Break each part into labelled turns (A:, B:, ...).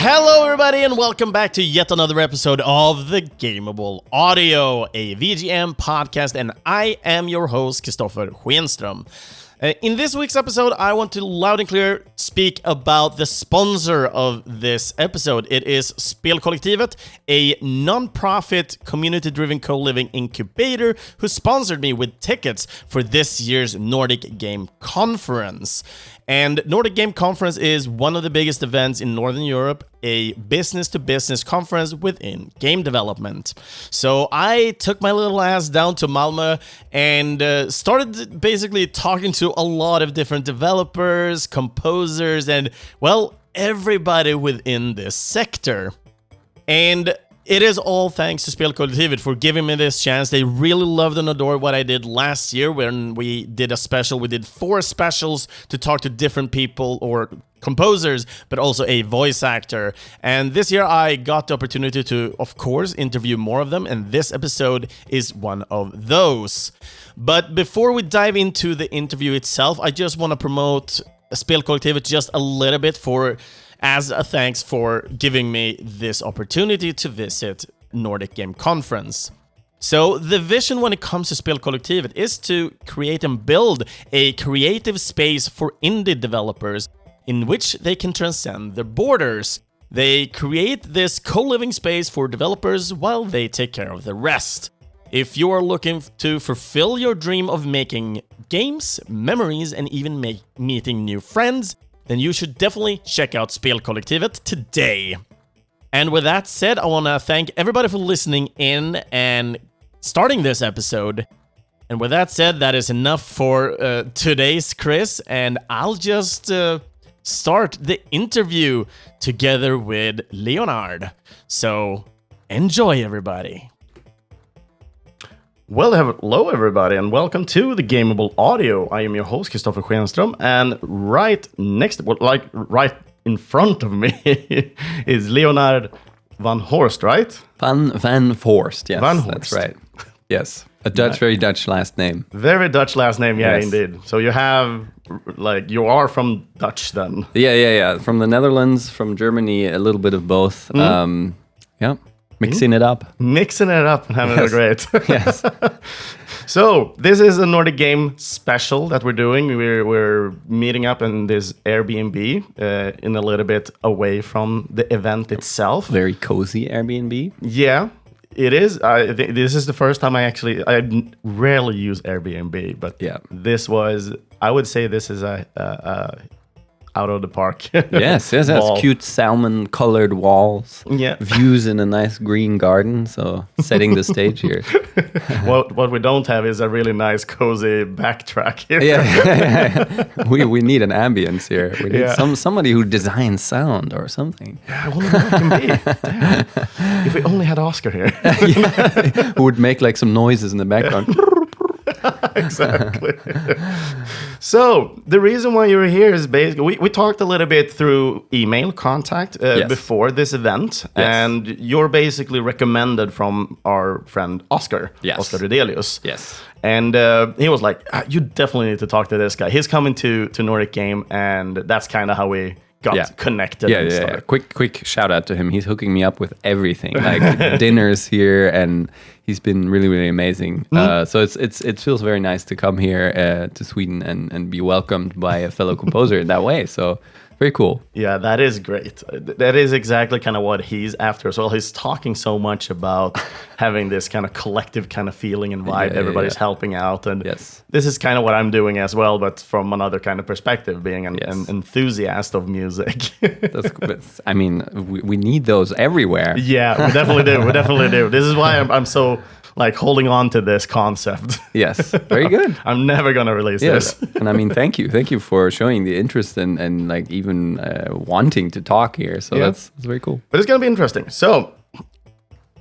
A: Hello everybody and welcome back to yet another episode of the Gameable Audio, a VGM podcast, and I am your host, Christofer Schenström. In this week's episode, I want to loud and clear speak about the sponsor of this episode. It is Tumult Kollektiv, a non-profit, community-driven co-living incubator who sponsored me with tickets for this year's Nordic Game Conference. And Nordic Game Conference is one of the biggest events in Northern Europe, a business-to-business conference within game development. So I took my little ass down to Malmö and started basically talking to a lot of different developers, composers, and, well, everybody within this sector. And it is all thanks to Tumult Kollektiv for giving me this chance. They really loved and adored what I did last year when we did a special. We did 4 specials to talk to different people or composers, but also a voice actor. And this year I got the opportunity to, of course, interview more of them, and this episode is one of those. But before we dive into the interview itself, I just want to promote Tumult Kollektiv just a little bit as a thanks for giving me this opportunity to visit Nordic Game Conference. So the vision when it comes to Tumult Kollektiv is to create and build a creative space for indie developers in which they can transcend their borders. They create this co-living space for developers while they take care of the rest. If you are looking to fulfill your dream of making games, memories, and even meeting new friends, then you should definitely check out Tumult Kollektiv today. And with that said, I want to thank everybody for listening in and starting this episode. And with that said, that is enough for today's Chris, and I'll just start the interview together with Leonhard. So enjoy, everybody. Well, hello everybody, and welcome to the Gameable Audio. I am your host, Christofer Schenström, and right in front of me is Leonhard Van Voorst, right?
B: Van Voorst, yes.
A: Van Voorst.
B: That's right. Yes, very Dutch last name.
A: Very Dutch last name, yeah,
B: yes.
A: Indeed. So you are from Dutch then?
B: Yeah. From the Netherlands, from Germany, a little bit of both. Yeah. Mixing it up and
A: having it great.
B: Yes.
A: So this is a Nordic Game special that we're doing. We're meeting up in this Airbnb in a little bit away from the event itself.
B: Very cozy Airbnb.
A: Yeah, it is. This is the first time I rarely use Airbnb, but
B: yeah,
A: I would say this is a out of the park.
B: yes. Cute salmon-colored walls.
A: Yeah.
B: Views in a nice green garden. So setting the stage here.
A: What we don't have is a really nice, cozy backtrack here.
B: Yeah. We need an ambience here. We need somebody who designs sound or something.
A: Yeah, I wonder what it can be. Damn. If we only had Oscar here.
B: Who would make like some noises in the background.
A: Exactly. So the reason why you're here is basically we talked a little bit through email contact before this event, and you're basically recommended from our friend Oscar Redelius.
B: Yes.
A: And he was like, you definitely need to talk to this guy. He's coming to Nordic Game, and that's kind of how we got connected.
B: Yeah. Quick shout out to him. He's hooking me up with everything, like dinners here, and he's been really, really amazing. So it feels very nice to come here to Sweden and be welcomed by a fellow composer in that way. So very cool.
A: Yeah, that is great. That is exactly kind of what he's after as well. He's talking so much about having this kind of collective kind of feeling and vibe. Everybody's helping out. And this is kind of what I'm doing as well, but from another kind of perspective, being an enthusiast of music.
B: I mean, we need those everywhere.
A: Yeah, we definitely do. This is why I'm so holding on to this concept.
B: Yes, very good.
A: I'm never gonna release this.
B: And I mean, thank you for showing the interest and even wanting to talk here. So that's very cool.
A: But it's gonna be interesting. So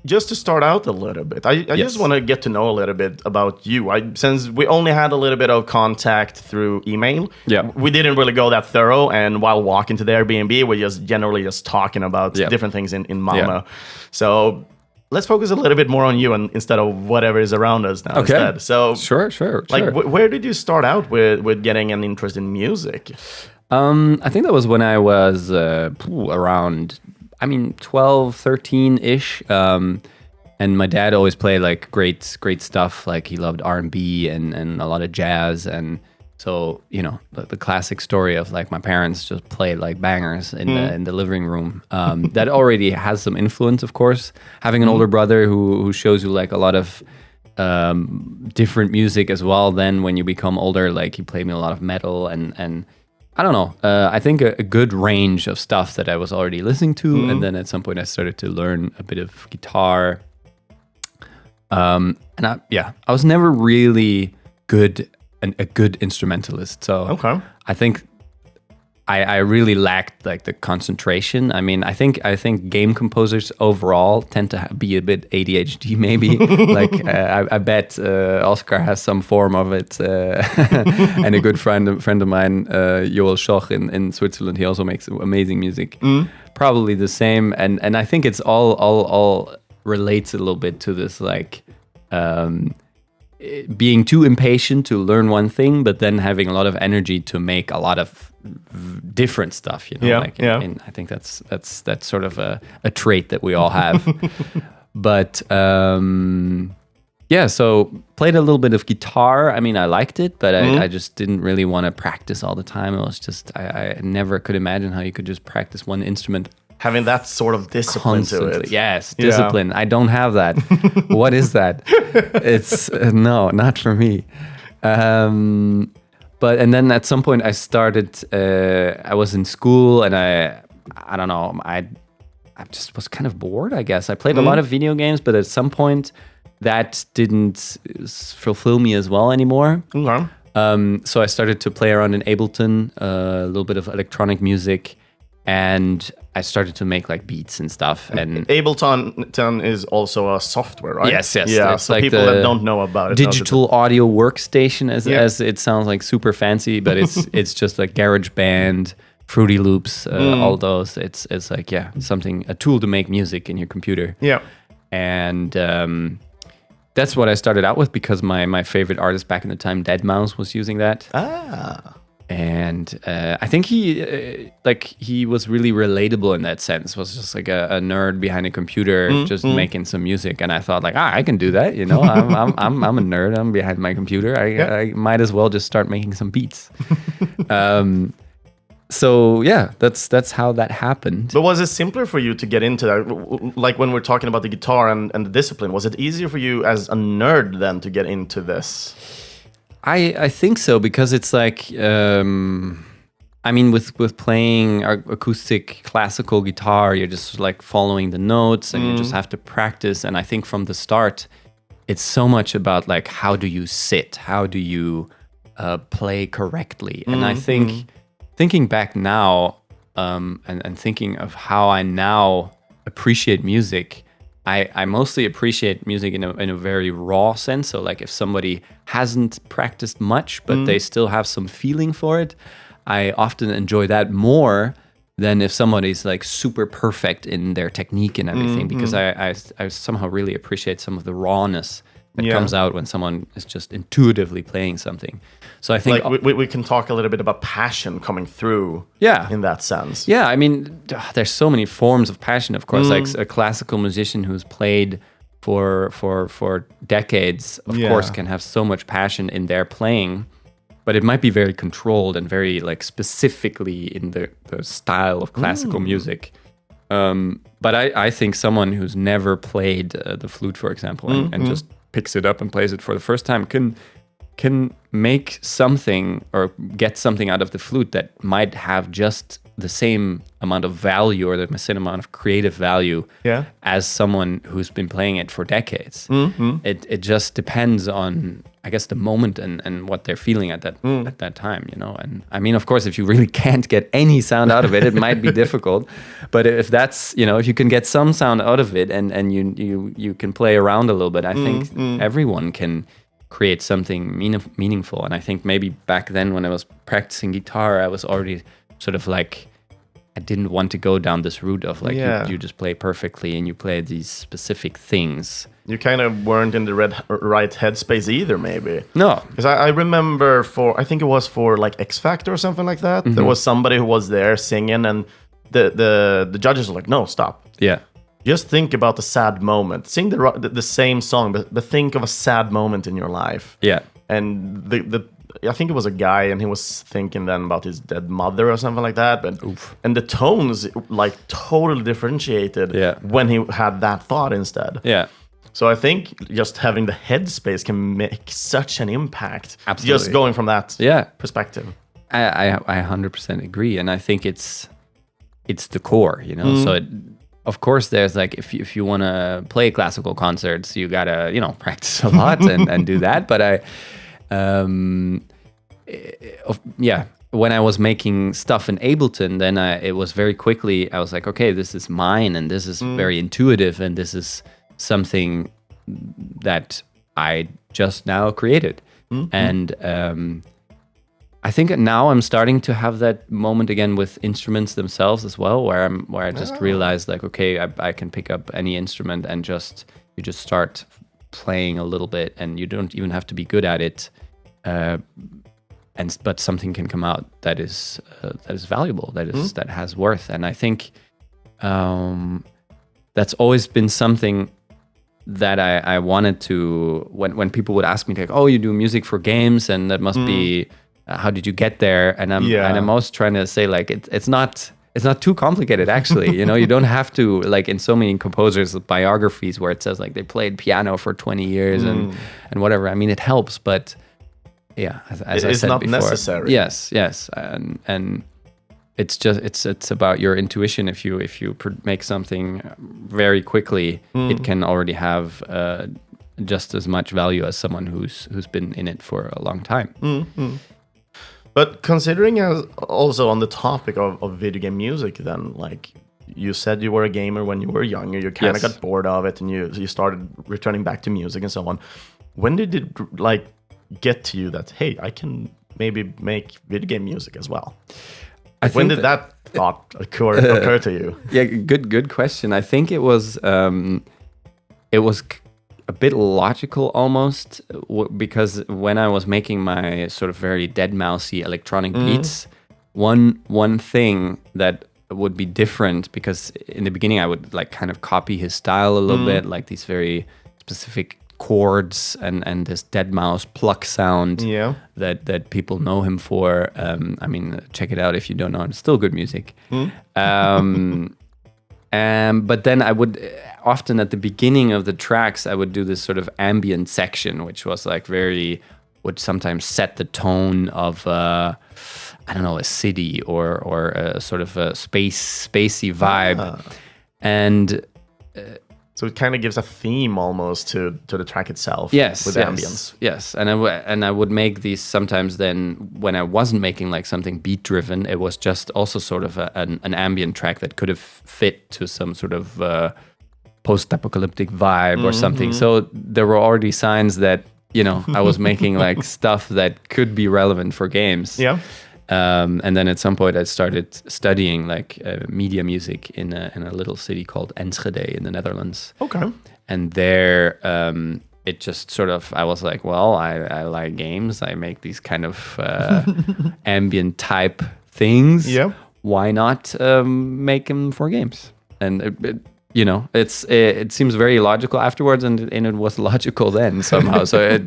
A: just to start out a little bit, I just want to get to know a little bit about you. Since we only had a little bit of contact through email, we didn't really go that thorough. And while walking to the Airbnb, we're just generally talking about different things in Malmö. So let's focus a little bit more on you instead of whatever is around us now.
B: Okay.
A: Instead. So
B: sure.
A: Where did you start out with getting an interest in music?
B: I think that was when I was around I mean, 12, 13-ish. And my dad always played like great stuff. Like he loved R&B and a lot of jazz. And so, you know, the classic story of like my parents just played like bangers in the living room. That already has some influence, of course. Having an older brother who shows you like a lot of different music as well. Then when you become older, like he played me a lot of metal and I don't know. I think a good range of stuff that I was already listening to. And then at some point I started to learn a bit of guitar. And I was never really a good instrumentalist. So I think I really lacked like the concentration. I mean, I think game composers overall tend to be a bit ADHD maybe. Like I bet Oscar has some form of it. And a good friend of mine, Joel Schoch in Switzerland, he also makes amazing music. Probably the same. And I think it's all relates a little bit to this like being too impatient to learn one thing, but then having a lot of energy to make a lot of different stuff, you know. And I think that's sort of a trait that we all have. But so played a little bit of guitar. I mean, I liked it, but I just didn't really want to practice all the time. It was just I never could imagine how you could just practice one instrument.
A: Having that sort of discipline
B: Constantly.
A: to it.
B: Yes, discipline. Yeah. I don't have that. What is that? It's no, not for me. And then at some point I started. I was in school, and I don't know. I just was kind of bored. I guess I played a lot of video games, but at some point that didn't fulfill me as well anymore. So I started to play around in Ableton, a little bit of electronic music, and I started to make like beats and stuff. And
A: Ableton is also a software, right?
B: Yes.
A: Yeah, so like people that don't know about it.
B: Digital audio workstation, as it sounds like super fancy, but it's just like GarageBand, Fruity Loops, all those. It's like, a tool to make music in your computer.
A: Yeah.
B: And that's what I started out with because my favorite artist back in the time, Deadmau5, was using that. And I think he was really relatable in that sense. Was just like a nerd behind a computer, just making some music. And I thought like, I can do that. You know, I'm a nerd. I'm behind my computer. I might as well just start making some beats. So that's how that happened.
A: But was it simpler for you to get into that? Like when we're talking about the guitar and the discipline, was it easier for you as a nerd then to get into this?
B: I think so, because it's like, I mean, with playing acoustic classical guitar, you're just like following the notes and you just have to practice. And I think from the start, it's so much about like, how do you sit? How do you play correctly? And I think thinking back now and thinking of how I now appreciate music, I mostly appreciate music in a very raw sense. So like if somebody hasn't practiced much, but they still have some feeling for it, I often enjoy that more than if somebody's like super perfect in their technique and everything, because I somehow really appreciate some of the rawness that comes out when someone is just intuitively playing something. So I think
A: like we can talk a little bit about passion coming through in that sense.
B: Yeah, I mean, there's so many forms of passion, of course. Like a classical musician who's played for decades, of course, can have so much passion in their playing, but it might be very controlled and very like specifically in the style of classical music. But I think someone who's never played the flute, for example, and just picks it up and plays it for the first time can make something or get something out of the flute that might have just the same amount of value or the same amount of creative value as someone who's been playing it for decades. It just depends on, I guess, the moment and what they're feeling at that time, you know. And I mean, of course, if you really can't get any sound out of it, it might be difficult. But if that's, you know, if you can get some sound out of it and you can play around a little bit, I think everyone can create something meaningful. And I think maybe back then when I was practicing guitar, I was already sort of like, I didn't want to go down this route of like, you just play perfectly and you play these specific things.
A: You kind of weren't in the right headspace either, maybe.
B: No.
A: Because I remember I think it was for like X Factor or something like that. There was somebody who was there singing and the judges are like, no, stop.
B: Yeah.
A: Just think about the sad moment. Sing the same song, but think of a sad moment in your life.
B: Yeah.
A: And I think it was a guy, and he was thinking then about his dead mother or something like that. But and the tones like totally differentiated when he had that thought instead.
B: Yeah.
A: So I think just having the headspace can make such an impact.
B: Absolutely.
A: Just going from that perspective.
B: I 100% agree, and I think it's the core, you know. So of course, there's like if you want to play classical concerts, you gotta practice a lot and do that. But when I was making stuff in Ableton, then it was very quickly I was like, okay, this is mine, and this is very intuitive, and this is something that I just now created, and I think now I'm starting to have that moment again with instruments themselves as well, where I just realized like, okay, I can pick up any instrument and you just start playing a little bit, and you don't even have to be good at it, but something can come out that is valuable, that has worth, and I think that's always been something that I wanted to, when people would ask me like, oh, you do music for games, and that must be, how did you get there? And I'm always trying to say like, it's not too complicated actually. You don't have to, like in so many composers' biographies where it says like they played piano for 20 years and whatever. I mean, it helps, but as I said
A: not
B: before,
A: necessary.
B: Yes, and it's just it's about your intuition. If you make something very quickly, it can already have just as much value as someone who's been in it for a long time.
A: But considering also on the topic of video game music, then like you said, you were a gamer when you were younger. You kind of got bored of it, and you started returning back to music and so on. When did it like get to you that, hey, I can maybe make video game music as well? When did that thought occur to you?
B: Yeah, good question. I think it was a bit logical almost, because when I was making my sort of very dead mousey electronic beats, one thing that would be different, because in the beginning I would like kind of copy his style a little bit, like these very specific chords and this dead mouse pluck sound that people know him for. I mean, check it out if you don't know. It's still good music. But then I would often at the beginning of the tracks, I would do this sort of ambient section, which was like would sometimes set the tone of I don't know, a city or a sort of a spacey vibe, and
A: so it kind of gives a theme almost to the track itself.
B: Yes,
A: with ambience.
B: Yes, and I would make these sometimes. Then when I wasn't making like something beat driven, it was just also sort of an ambient track that could have fit to some sort of post-apocalyptic vibe or something. So there were already signs that I was making like stuff that could be relevant for games.
A: Yeah.
B: And then at some point I started studying like media music in a little city called Enschede in the Netherlands.
A: Okay.
B: And there it just sort of, I was like, well, I like games. I make these kind of ambient type things.
A: Yeah.
B: Why not make them for games? And it seems very logical afterwards, and it was logical then somehow. So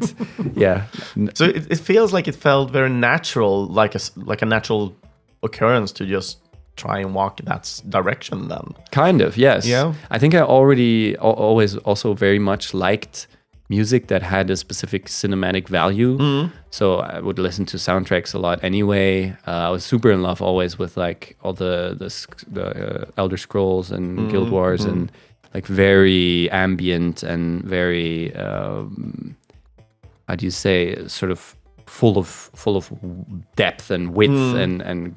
A: So it feels like it felt very natural, like a natural occurrence to just try and walk in that direction then.
B: Kind of, yes.
A: Yeah.
B: I think I always also very much liked music that had a specific cinematic value. So I would listen to soundtracks a lot anyway. I was super in love always with like all the Elder Scrolls and Guild Wars and like very ambient and very how do you say, sort of full of depth and width and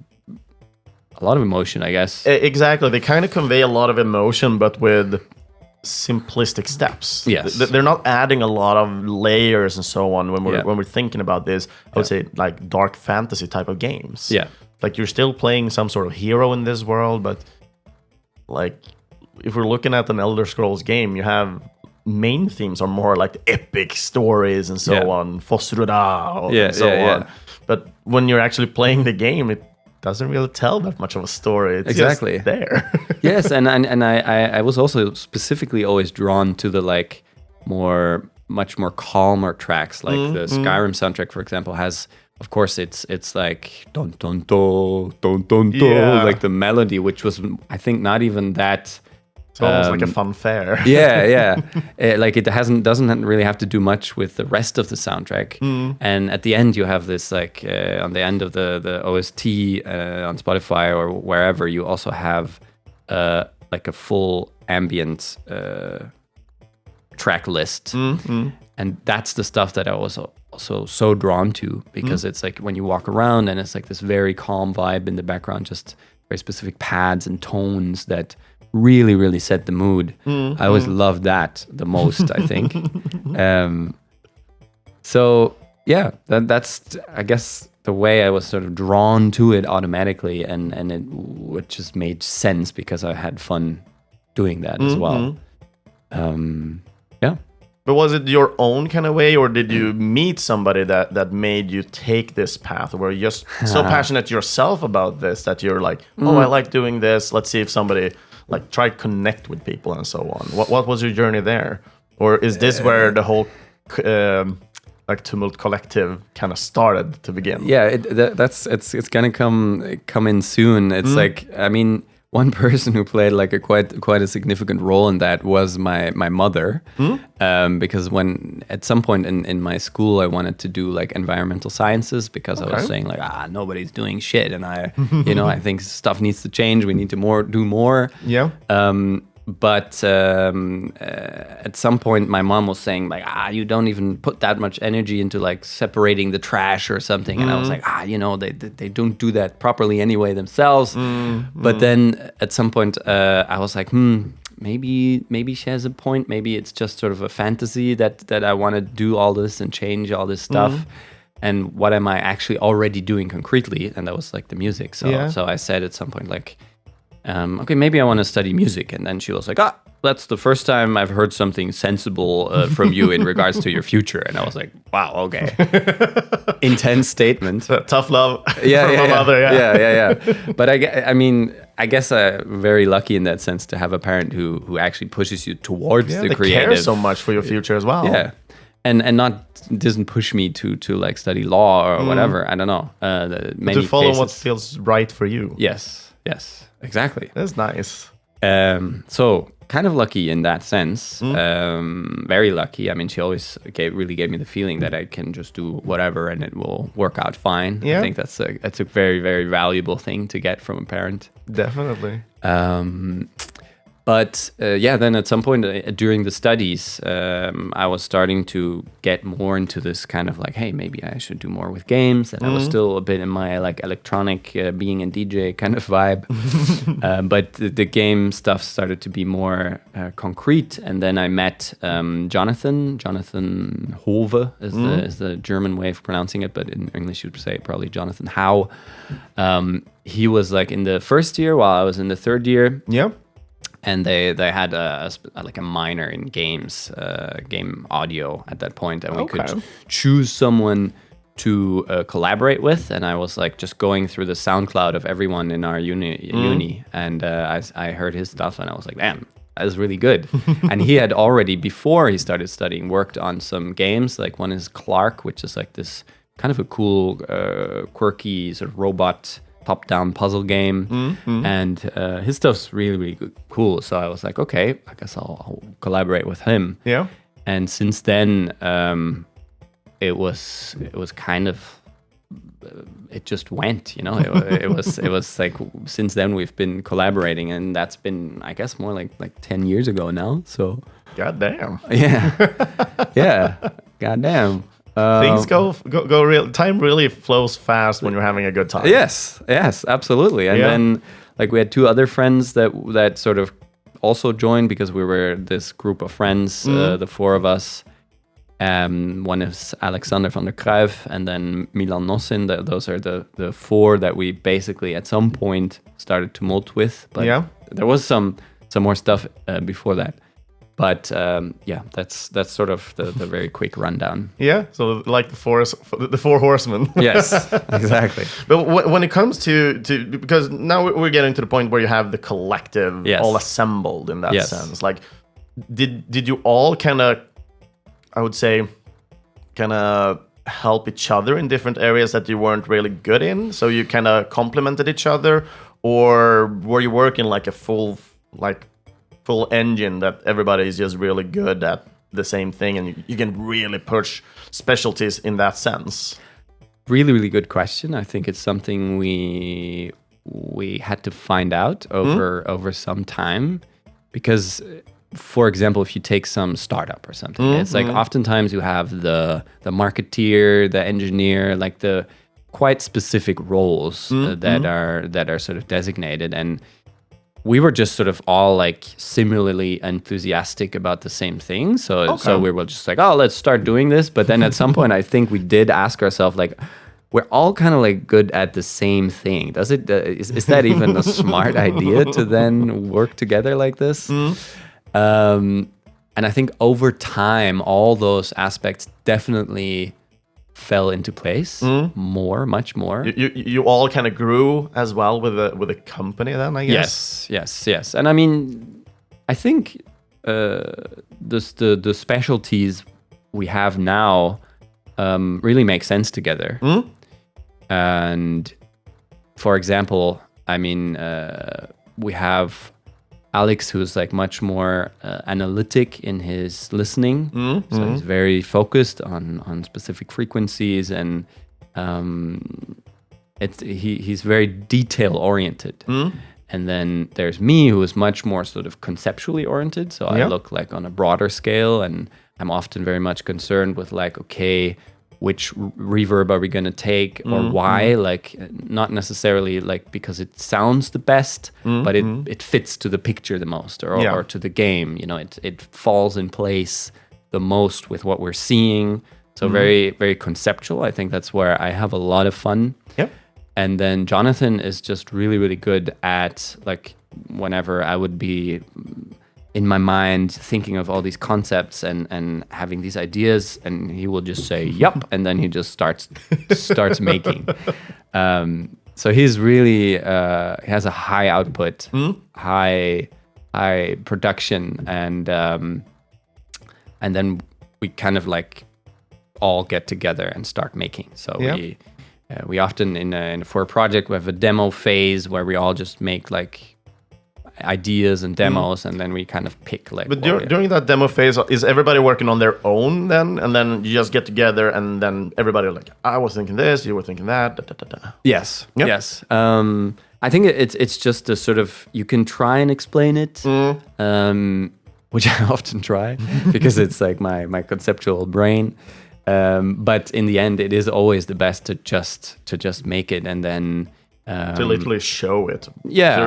B: a lot of emotion, I guess.
A: Exactly. They kind of convey a lot of emotion, but with simplistic steps.
B: Yes.
A: They're not adding a lot of layers and so on when we're thinking about this. I would say like dark fantasy type of games.
B: Yeah.
A: Like you're still playing some sort of hero in this world, but like if we're looking at an Elder Scrolls game, you have main themes are more like epic stories and so on. Fosruda and so on. But when you're actually playing the game, doesn't really tell that much of a story. It's
B: Exactly.
A: just there.
B: Yes, and I was also specifically always drawn to the like much more calmer tracks, like the Skyrim soundtrack, for example, has, of course, it's like dun dun do dun dun do, like the melody, which was, I think, not even that.
A: It's almost like a fanfare.
B: Yeah. Like it doesn't really have to do much with the rest of the soundtrack. And at the end, you have this like on the end of the OST on Spotify or wherever, you also have like a full ambient track list. And that's the stuff that I was also so drawn to, because it's like when you walk around and it's like this very calm vibe in the background, just very specific pads and tones that really, really set the mood. I always loved that the most, I think. So yeah, that's I guess the way I was sort of drawn to it automatically, and it just made sense because I had fun doing that as well. Yeah.
A: But was it your own kind of way, or did you meet somebody that made you take this path? Or were you just so passionate yourself about this that you're like, I like doing this. Let's see if somebody like try to connect with people and so on. What was your journey there? Or is this where the whole like Tumult Kollektiv kind of started to begin?
B: Yeah, it's gonna come in soon. It's like, I mean, one person who played like a quite a significant role in that was my mother, because when at some point in my school I wanted to do like environmental sciences, because I was saying like nobody's doing shit, and I I think stuff needs to change. We need to do more.
A: Yeah.
B: But at some point, my mom was saying like, you don't even put that much energy into like separating the trash or something. And I was like, they don't do that properly anyway themselves. But then at some point, I was like, maybe she has a point. Maybe it's just sort of a fantasy that I want to do all this and change all this stuff. And what am I actually already doing concretely? And that was like the music. So I said at some point like, okay, maybe I want to study music. And then she was like, that's the first time I've heard something sensible from you in regards to your future. And I was like, wow, okay. Intense statement.
A: Tough love
B: yeah,
A: from
B: yeah,
A: my mother.
B: Yeah. But I guess I'm very lucky in that sense to have a parent who actually pushes you towards the creative.
A: They care so much for your future as well.
B: Yeah. And doesn't push me to like study law or whatever. I don't know.
A: To follow what feels right for you.
B: Yes. Exactly.
A: That's nice.
B: So kind of lucky in that sense. Very lucky. I mean, she always really gave me the feeling that I can just do whatever and it will work out fine.
A: Yeah.
B: I think that's a very, very valuable thing to get from a parent.
A: Definitely.
B: But then at some point during the studies, I was starting to get more into this kind of like, hey, maybe I should do more with games. And I was still a bit in my like electronic being a DJ kind of vibe. But the game stuff started to be more concrete. And then I met Jonathan Hove is the German way of pronouncing it. But in English, you would say probably Jonathan Howe. He was like in the first year while I was in the third year.
A: Yeah.
B: And they had a minor in games, game audio at that point, and we could choose someone to collaborate with. And I was like just going through the SoundCloud of everyone in our uni, and I heard his stuff, and I was like, damn, that is really good. And he had already, before he started studying, worked on some games. Like one is Clark, which is like this kind of a cool, quirky sort of robot top-down puzzle game, and his stuff's really, really cool. So I was like, okay, I guess I'll collaborate with him.
A: Yeah.
B: And since then, it was kind of it just went, It was like since then we've been collaborating, and that's been, I guess, more like 10 years ago now. So.
A: Goddamn.
B: Yeah. Goddamn.
A: Things go real. Time really flows fast when you're having a good time.
B: Yes, absolutely. And then like we had two other friends that sort of also joined, because we were this group of friends, the four of us. One is Alexander van der Kruijf, and then Milan Nossin. Those are the four that we basically at some point started Tumult with. But there was some more stuff before that. But yeah, that's sort of the very quick rundown.
A: Yeah, so like the four horsemen.
B: Yes, exactly.
A: But when it comes to because now we're getting to the point where you have the collective all assembled in that sense. Like, did you all kind of, I would say, kind of help each other in different areas that you weren't really good in? So you kind of complemented each other, or were you working like a full engine that everybody is just really good at the same thing, and you can really push specialties in that sense?
B: Really, really good question. I think it's something we had to find out over some time, because, for example, if you take some startup or something, it's like oftentimes you have the marketeer, the engineer, like the quite specific roles that are sort of designated, and we were just sort of all like similarly enthusiastic about the same thing. So we were just like, oh, let's start doing this. But then at some point, I think we did ask ourselves, like, we're all kind of like good at the same thing. Does it? Is that even a smart idea to then work together like this? And I think over time, all those aspects definitely fell into place much more.
A: You all kind of grew as well with the company then, I guess.
B: Yes. And I mean, I think the specialties we have now really make sense together. And for example, I mean, we have Alex, who's like much more analytic in his listening. So he's very focused on specific frequencies, and he's very detail oriented. And then there's me, who is much more sort of conceptually oriented. So I look like on a broader scale, and I'm often very much concerned with like, okay, which reverb are we going to take, or why? Like, not necessarily like because it sounds the best, but it fits to the picture the most, or to the game. You know, it falls in place the most with what we're seeing. So very, very conceptual. I think that's where I have a lot of fun.
A: Yep.
B: And then Jonathan is just really, really good at, like, whenever I would be in my mind thinking of all these concepts and having these ideas, and he will just say yep, and then he just starts making. So he's really he has a high output, high production, and then we kind of like all get together and start making. So we often for a project we have a demo phase where we all just make like ideas and demos, and then we kind of pick like.
A: But during that demo phase, is everybody working on their own then, and then you just get together, and then everybody like, I was thinking this, you were thinking that. Da, da, da, da.
B: Yes. I think it's just a sort of, you can try and explain it, which I often try because it's like my conceptual brain. But in the end, it is always the best to just make it, and then.
A: To literally show it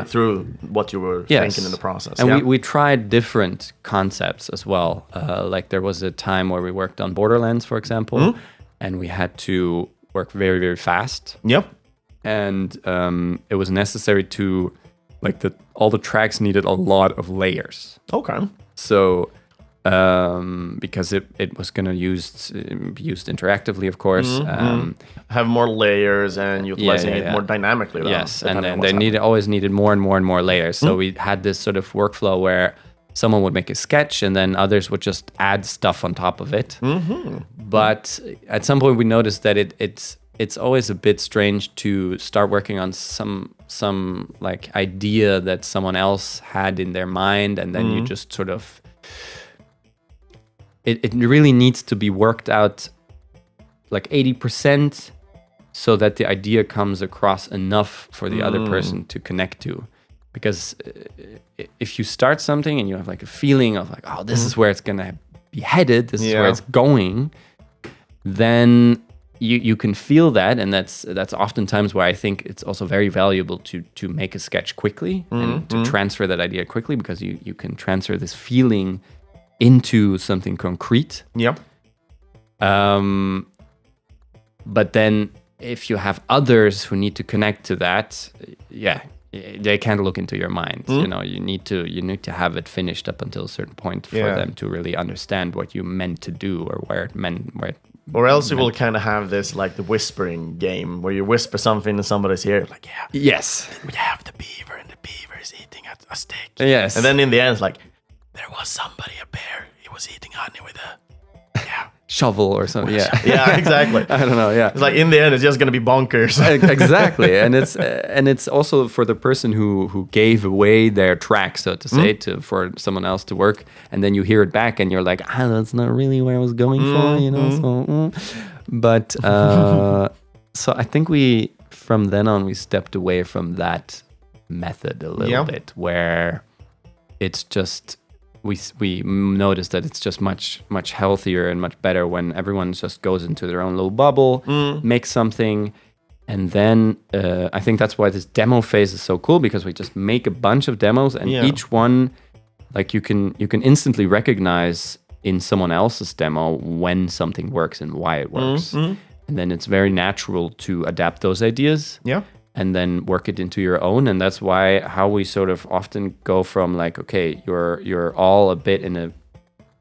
A: through what you were thinking in the process.
B: And we tried different concepts as well. Like there was a time where we worked on Borderlands, for example, and we had to work very, very fast.
A: Yep.
B: And it was necessary to, like, all the tracks needed a lot of layers.
A: Okay.
B: So because it was going to be used interactively, of course.
A: Have more layers and utilizing it more dynamically.
B: Yes, and then they always needed more and more and more layers. So we had this sort of workflow where someone would make a sketch, and then others would just add stuff on top of it. But at some point we noticed that it's always a bit strange to start working on some like idea that someone else had in their mind, and then you just sort of. It really needs to be worked out like 80%, so that the idea comes across enough for the other person to connect to. Because if you start something and you have like a feeling of like, oh, this is where it's gonna be headed, this is where it's going, then you can feel that, and that's oftentimes why I think it's also very valuable to make a sketch quickly and to transfer that idea quickly, because you can transfer this feeling into something concrete.
A: Yep.
B: But then if you have others who need to connect to that, they can't look into your mind. You know, you need to have it finished up until a certain point for them to really understand what you meant to do or where it meant.
A: Or else you will kind of have this like the whispering game where you whisper something in somebody's ear, like,
B: yes,
A: we have the beaver and the beaver is eating a stick.
B: Yes.
A: And then in the end, it's like, there was somebody, a bear, he was eating honey with a
B: shovel or something.
A: Yeah, exactly.
B: I don't know. Yeah,
A: it's like in the end, it's just gonna be bonkers.
B: Exactly, and it's also for the person who gave away their track, so to say, for someone else to work, and then you hear it back, and you're like, that's not really where I was going for, you know. So, but so I think from then on we stepped away from that method a little bit, where it's just. We noticed that it's just much healthier and much better when everyone just goes into their own little bubble, makes something, and then I think that's why this demo phase is so cool, because we just make a bunch of demos, and each one, like you can instantly recognize in someone else's demo when something works and why it works, and then it's very natural to adapt those ideas. Yeah. And then work it into your own. And that's how we sort of often go from like, okay, you're all a bit in a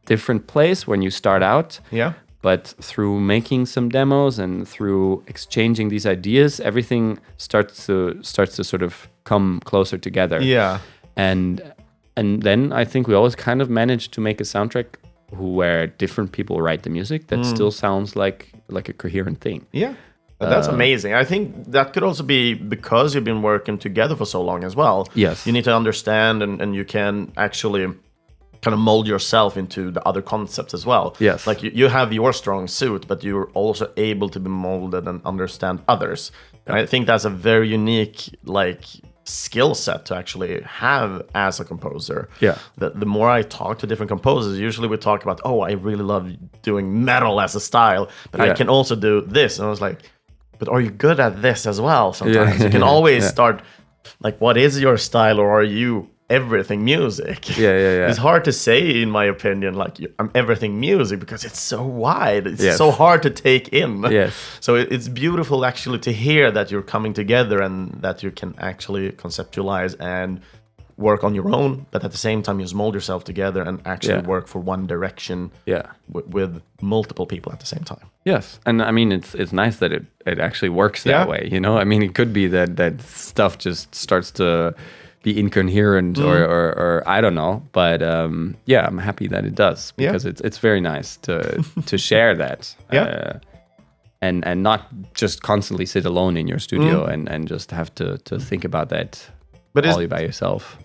B: different place when you start out. Yeah. But through making some demos and through exchanging these ideas, everything starts to sort of come closer together. Yeah. And then I think we always kind of manage to make a soundtrack where different people write the music that still sounds like a coherent thing. Yeah.
A: That's amazing. I think that could also be because you've been working together for so long as well.
B: Yes.
A: You need to understand and you can actually kind of mold yourself into the other concepts as well.
B: Yes.
A: Like you have your strong suit, but you're also able to be molded and understand others. And I think that's a very unique skill set to actually have as a composer.
B: Yeah.
A: The more I talk to different composers, usually we talk about, I really love doing metal as a style, but I can also do this. And I was like, but are you good at this as well? Sometimes you can always start like, what is your style, or are you everything music?
B: Yeah.
A: It's hard to say, in my opinion, like I'm everything music, because it's so wide. It's so hard to take in.
B: Yes.
A: So it's beautiful actually to hear that you're coming together and that you can actually conceptualize and work on your own, but at the same time you just mold yourself together and actually work for one direction with multiple people at the same time.
B: Yes. And I mean, it's nice that it actually works that way, you know? I mean, it could be that stuff just starts to be incoherent or I don't know, but I'm happy that it does, because it's very nice to share that. And not just constantly sit alone in your studio and just have to think about that all by yourself.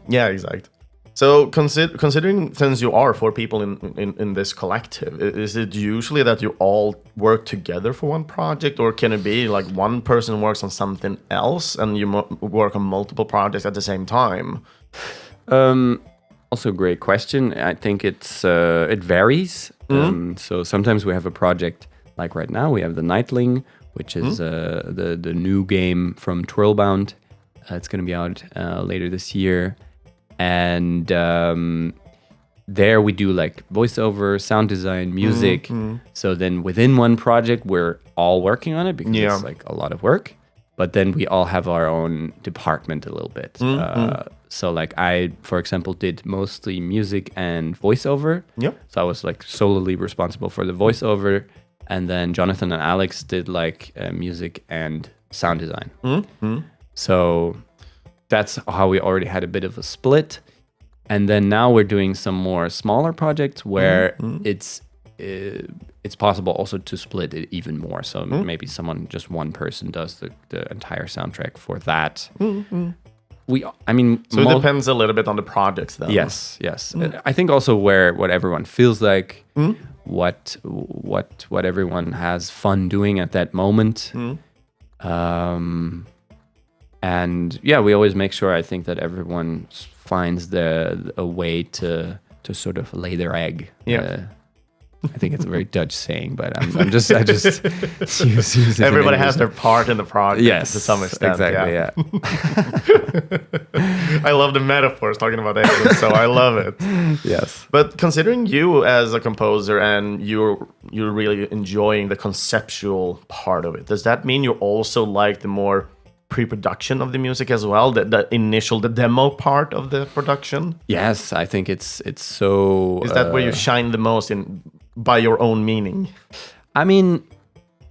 A: Yeah, exactly. So considering, since you are 4 people in this collective, is it usually that you all work together for one project, or can it be like one person works on something else and you work on multiple projects at the same time?
B: Also a great question. I think it varies. So sometimes we have a project, like right now we have the Nightling, which is the new game from Twirlbound. It's going to be out later this year. And there we do like voiceover, sound design, music. So then within one project, we're all working on it, because it's like a lot of work. But then we all have our own department a little bit. So like I, for example, did mostly music and voiceover. Yep. So I was like solely responsible for the voiceover. And then Jonathan and Alex did like music and sound design. So that's how we already had a bit of a split. And then now we're doing some more smaller projects where it's possible also to split it even more. So maybe just one person does the entire soundtrack for that. So
A: it depends a little bit on the projects, though.
B: Yes. I think also what everyone feels like, what everyone has fun doing at that moment. And we always make sure, I think, that everyone finds a way to sort of lay their egg. I think it's a very Dutch saying, but I just use it.
A: Everybody has their part in the project, to some extent.
B: Exactly. Yeah.
A: I love the metaphors talking about eggs, so I love it.
B: Yes.
A: But considering you as a composer and you're really enjoying the conceptual part of it, does that mean you also like the more pre-production of the music as well, the demo part of the production?
B: Yes, I think it's so...
A: Is that where you shine the most in by your own meaning?
B: I mean,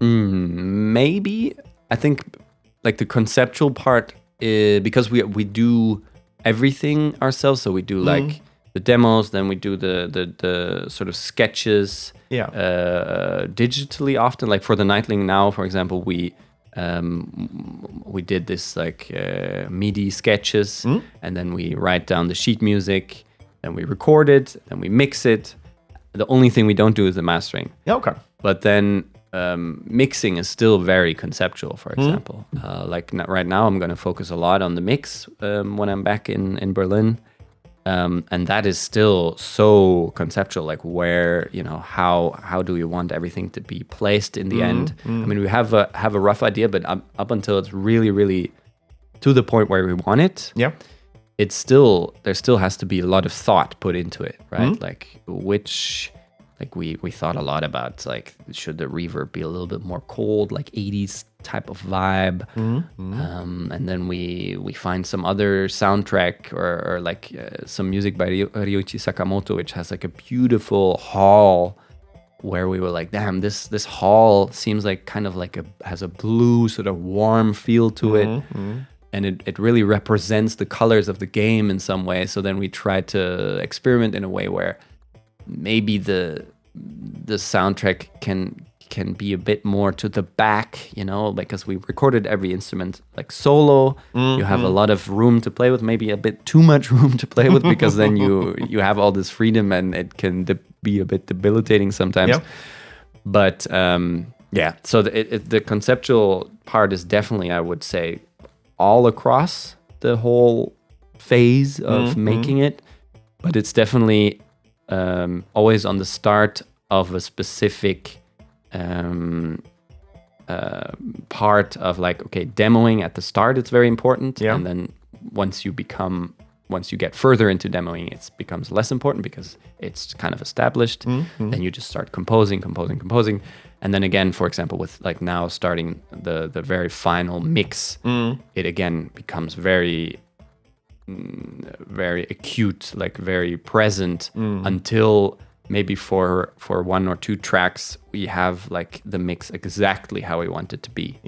B: maybe. I think like the conceptual part, because we do everything ourselves, so we do like the demos, then we do the sort of sketches digitally often. Like for the Nightling now, for example, we did this like MIDI sketches, and then we write down the sheet music, then we record it, then we mix it. The only thing we don't do is the mastering.
A: Yeah, okay.
B: But then mixing is still very conceptual, for example. Right now, I'm going to focus a lot on the mix when I'm back in Berlin. And that is still so conceptual, like where, how do we want everything to be placed in the end? I mean, we have a rough idea, but up until it's really, really to the point where we want it, there still has to be a lot of thought put into it, right? We thought a lot about like, should the reverb be a little bit more cold, like 80s type of vibe? And then we find some other soundtrack or like some music by Ryuichi Sakamoto, which has like a beautiful hall where we were like, damn, this hall seems like kind of like has a blue sort of warm feel to it. And it really represents the colors of the game in some way. So then we tried to experiment in a way where maybe the soundtrack can be a bit more to the back, because we recorded every instrument like solo. You have a lot of room to play with, maybe a bit too much room to play with, because then you have all this freedom and it can be a bit debilitating sometimes. But so the conceptual part is definitely, I would say, all across the whole phase of making it, but it's definitely always on the start of a specific part of like, okay, demoing at the start, it's very important. And then once you get further into demoing, it becomes less important because it's kind of established. Then you just start composing. And then again, for example, with like now starting the very final mix, it again becomes very acute, like very present, until maybe for one or two tracks we have like the mix exactly how we want it to be.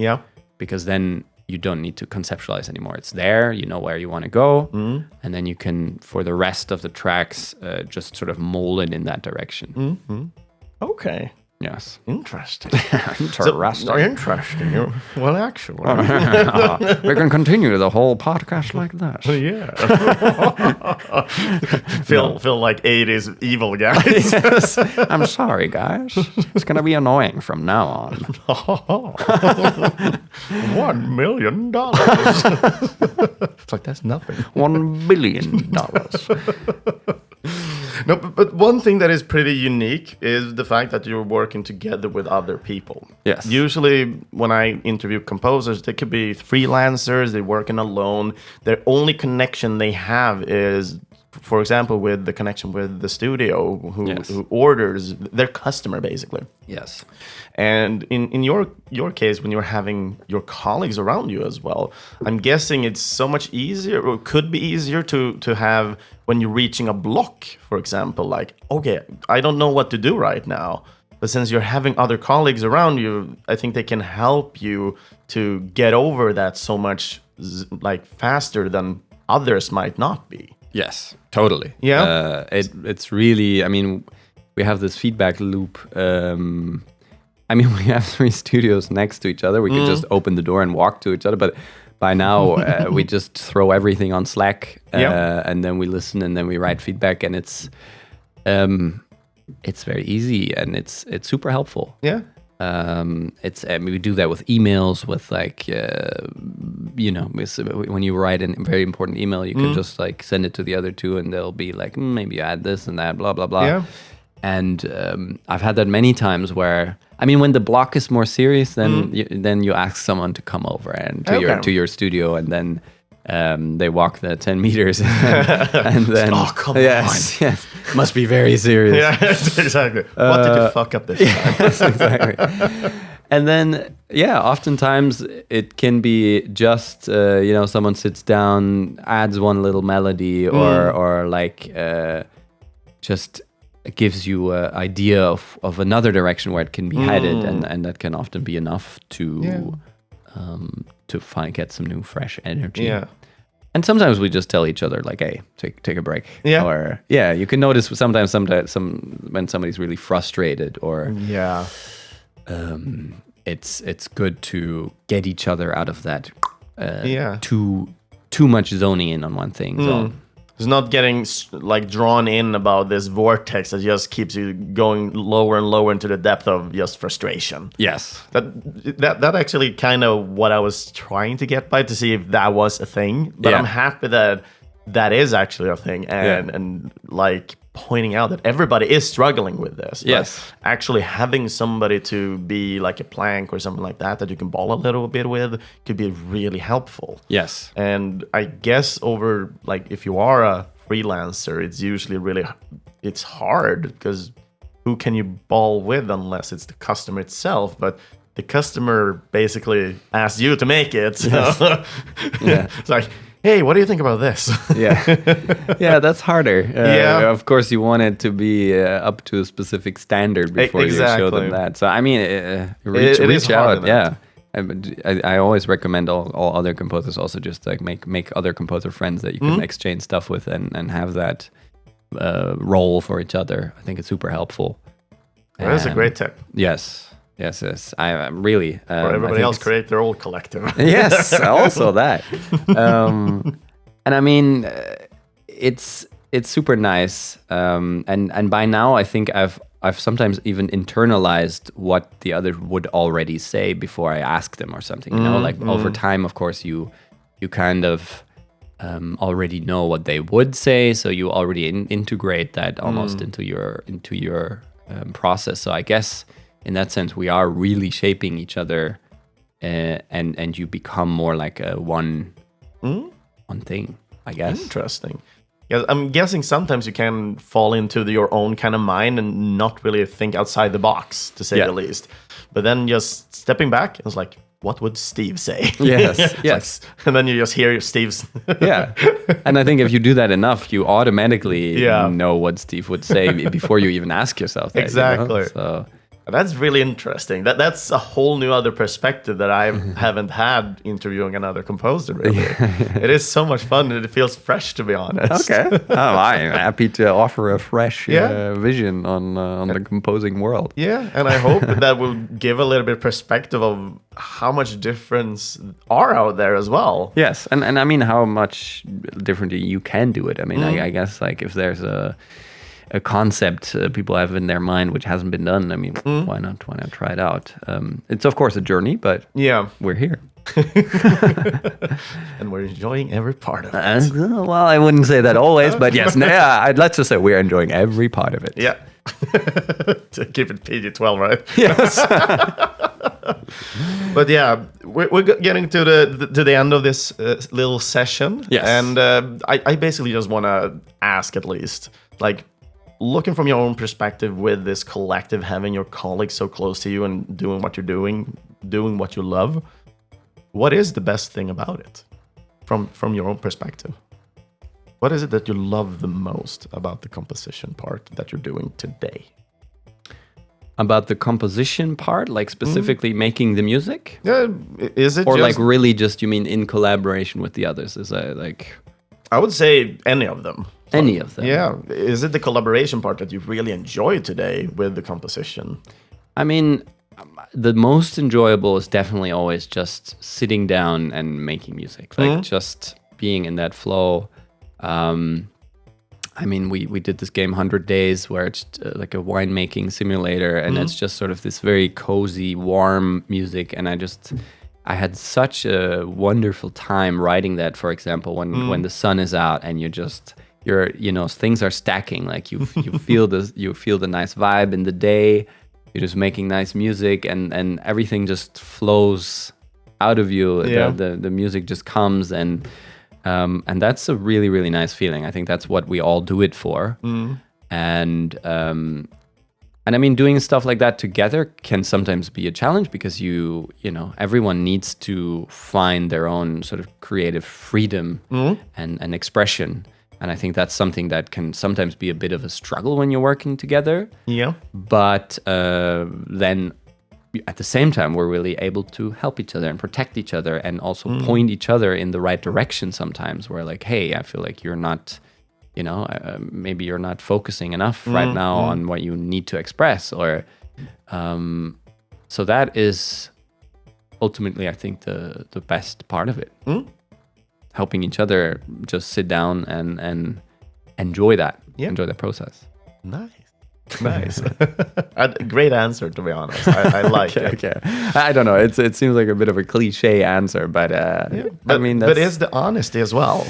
B: Because then you don't need to conceptualize anymore. It's there, you know where you want to go, and then you can, for the rest of the tracks, just sort of mold it in that direction.
A: Okay.
B: Yes.
A: Interesting.
B: Interesting.
A: Well, actually.
B: We can continue the whole podcast like that.
A: Feel like 80s evil guys.
B: Yes. I'm sorry, guys. It's going to be annoying from now on.
A: $1 million. It's like, that's nothing.
B: $1 billion.
A: No, but one thing that is pretty unique is the fact that you're working together with other people.
B: Yes.
A: Usually when I interview composers, they could be freelancers, they're working alone. Their only connection they have is, for example, with the connection with the studio who orders their customer, basically.
B: Yes.
A: And in your case, when you're having your colleagues around you as well, I'm guessing it's so much easier, or could be easier to have when you're reaching a block, for example, like, okay, I don't know what to do right now. But since you're having other colleagues around you, I think they can help you to get over that so much like faster than others might not be.
B: Yes, totally.
A: Yeah.
B: It's really, I mean, we have this feedback loop. I mean, we have 3 studios next to each other. We could just open the door and walk to each other. But by now, we just throw everything on Slack, and then we listen, and then we write feedback, and it's very easy, and it's super helpful.
A: Yeah.
B: We do that with emails, with like, when you write a very important email, you can just like send it to the other 2, and they'll be like, maybe add this and that, blah, blah, blah.
A: Yeah.
B: And I've had that many times where, I mean, when the block is more serious, then you ask someone to come over and to your studio, and then they walk the 10 meters, and then
A: come on.
B: Yes, must be very serious.
A: Yeah, exactly. What did you fuck up this time?
B: Yes, exactly. And then, oftentimes it can be just, someone sits down, adds one little melody or like just gives you an idea of another direction where it can be headed. And that can often be enough to get some new, fresh energy.
A: Yeah.
B: And sometimes we just tell each other, like, hey, take a break.
A: Yeah.
B: Or, you can notice sometimes when somebody's really frustrated or...
A: Yeah.
B: It's good to get each other out of that too much zoning in on one thing. So
A: it's not getting like drawn in about this vortex that just keeps you going lower and lower into the depth of just frustration.
B: Yes,
A: that actually kind of what I was trying to get by, to see if that was a thing. But I'm happy that is actually a thing, and like pointing out that everybody is struggling with this.
B: Yes.
A: But actually having somebody to be like a plank or something like that you can ball a little bit with could be really helpful.
B: Yes.
A: And I guess if you are a freelancer, it's usually it's hard, because who can you ball with unless it's the customer itself? But the customer basically asks you to make it. So it's like, hey, what do you think about this?
B: Yeah, that's harder. Of course, you want it to be up to a specific standard before you show them that. So, I mean, reach out. Yeah. I always recommend all other composers also just like make other composer friends that you can exchange stuff with and have that role for each other. I think it's super helpful.
A: That is a great tip.
B: Yes. I really.
A: Or everybody else create their own collective.
B: Yes, also that. And I mean, it's super nice. And by now, I think I've sometimes even internalized what the other would already say before I ask them or something. Like over time, of course, you kind of already know what they would say, so you already integrate that almost into your process. So I guess, in that sense, we are really shaping each other, and you become more like a one thing, I guess.
A: Interesting. Yeah, I'm guessing sometimes you can fall into your own kind of mind and not really think outside the box, to say the least. But then just stepping back, it's like, what would Steve say?
B: Yes.
A: And then you just hear Steve's...
B: And I think if you do that enough, you automatically know what Steve would say before you even ask yourself that.
A: Exactly.
B: So...
A: That's really interesting. That's a whole new other perspective that I haven't had interviewing another composer, really. It is so much fun, and it feels fresh, to be honest.
B: Okay. I'm happy to offer a fresh vision on the composing world.
A: Yeah, and I hope that will give a little bit of perspective of how much difference are out there as well.
B: Yes, and I mean how much differently you can do it. I mean, I guess like if there's a concept people have in their mind which hasn't been done, I mean, why not try it out? It's of course a journey, but we're here.
A: And we're enjoying every part of it.
B: Well, I wouldn't say that always, but yes, let's just say we're enjoying every part of it.
A: Yeah. To keep it PG-12, right?
B: Yes.
A: But yeah, we're getting to the end of this little session.
B: Yes.
A: And I basically just want to ask, at least, like, looking from your own perspective with this collective, having your colleagues so close to you and doing what you're doing what you love, what is the best thing about it from your own perspective? What is it that you love the most about the composition part that you're doing today?
B: About the composition part, like specifically making the music?
A: Yeah, is it
B: or like really just, you mean in collaboration with the others? Is that like...
A: I would say any of them.
B: Any of them.
A: Yeah. Is it the collaboration part that you really enjoy today with the composition?
B: I mean, the most enjoyable is definitely always just sitting down and making music. Like just being in that flow. I mean, we did this game 100 Days where it's like a winemaking simulator, and it's just sort of this very cozy, warm music. And I had such a wonderful time writing that, for example, when the sun is out and things are stacking, like you feel the nice vibe in the day, you're just making nice music, and everything just flows out of you. The music just comes, and that's a really, really nice feeling. I think that's what we all do it for. And And I mean, doing stuff like that together can sometimes be a challenge because you know, everyone needs to find their own sort of creative freedom and expression. And I think that's something that can sometimes be a bit of a struggle when you're working together.
A: Yeah.
B: But then at the same time, we're really able to help each other and protect each other and also point each other in the right direction sometimes. We're like, hey, I feel like you're not, you know, maybe you're not focusing enough right now on what you need to express. Or so that is ultimately, I think, the best part of it. Helping each other just sit down and enjoy that, enjoy the process.
A: Nice. A great answer, to be honest. I like it.
B: Okay. I don't know. It seems like a bit of a cliche answer, but I mean,
A: but it's the honesty as well.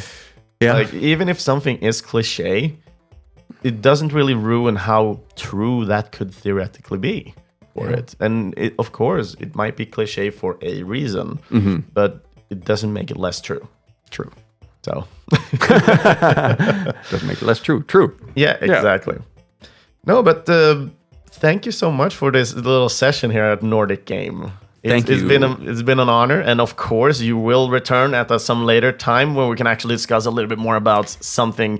B: Yeah.
A: Like, even if something is cliche, it doesn't really ruin how true that could theoretically be for it. And of course, it might be cliche for a reason, but it doesn't make it less true.
B: True.
A: So
B: doesn't make it less true. True.
A: Yeah, exactly. No, but thank you so much for this little session here at Nordic Game.
B: Thank you.
A: It's been an honor, and of course, you will return at some later time when we can actually discuss a little bit more about something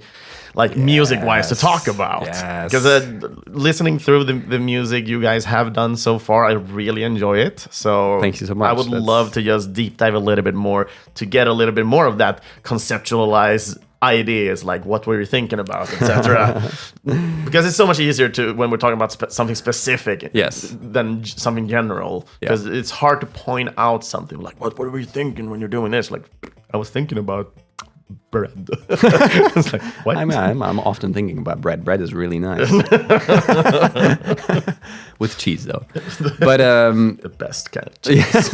A: like music-wise to talk about. Because listening through the music you guys have done so far, I really enjoy it. So
B: thank you so much.
A: I would love to just deep dive a little bit more to get a little bit more of that conceptualized ideas, like what were you thinking about, etc. Because it's so much easier to when we're talking about something specific than something general, because it's hard to point out something like what were you thinking when you're doing this. Like, I was thinking about bread. It's like, what?
B: I'm often thinking about bread. Bread is really nice. With cheese, though. But
A: the best kind of cheese.
B: Yes.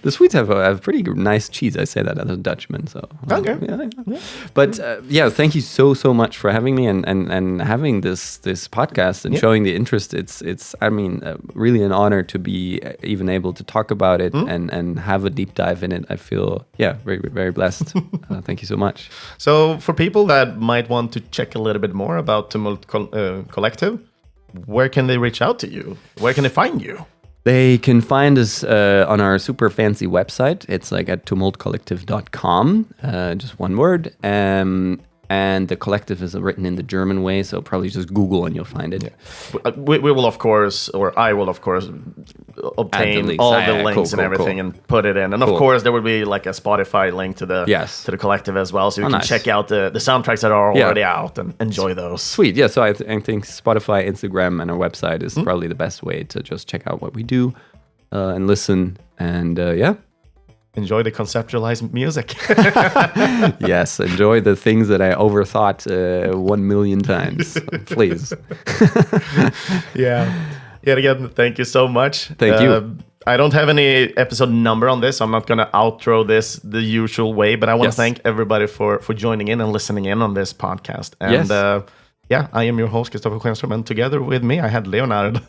B: The Swedes have pretty nice cheese. I say that as a Dutchman. So
A: okay.
B: Yeah. But thank you so much for having me and having this podcast and showing the interest. It's really an honor to be even able to talk about it and have a deep dive in it. I feel very, very blessed. Thank you so much.
A: So for people that might want to check a little bit more about Tumult Kollektiv, where can they reach out to you? Where can they find you?
B: They can find us on our super fancy website. It's like at tumultkollektiv.com, just one word. And the collective is written in the German way, so probably just Google and you'll find it.
A: Yeah. We will, of course, or I will, of course, obtain all the links and everything and put it in. And of course, there will be like a Spotify link to the collective as well, so you can check out the soundtracks that are already out and enjoy those.
B: Sweet. Yeah, so I think Spotify, Instagram, and our website is probably the best way to just check out what we do and listen. And
A: enjoy the conceptualized music.
B: Yes, enjoy the things that I overthought 1 million times. Please.
A: Yeah. Yet again, thank you so much.
B: Thank you.
A: I don't have any episode number on this. So I'm not going to outro this the usual way, but I want to thank everybody for joining in and listening in on this podcast. And I am your host, Christofer Schenström, and together with me, I had Leonhard.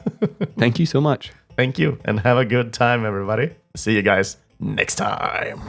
B: Thank you so much.
A: Thank you, and have a good time, everybody. See you guys next time.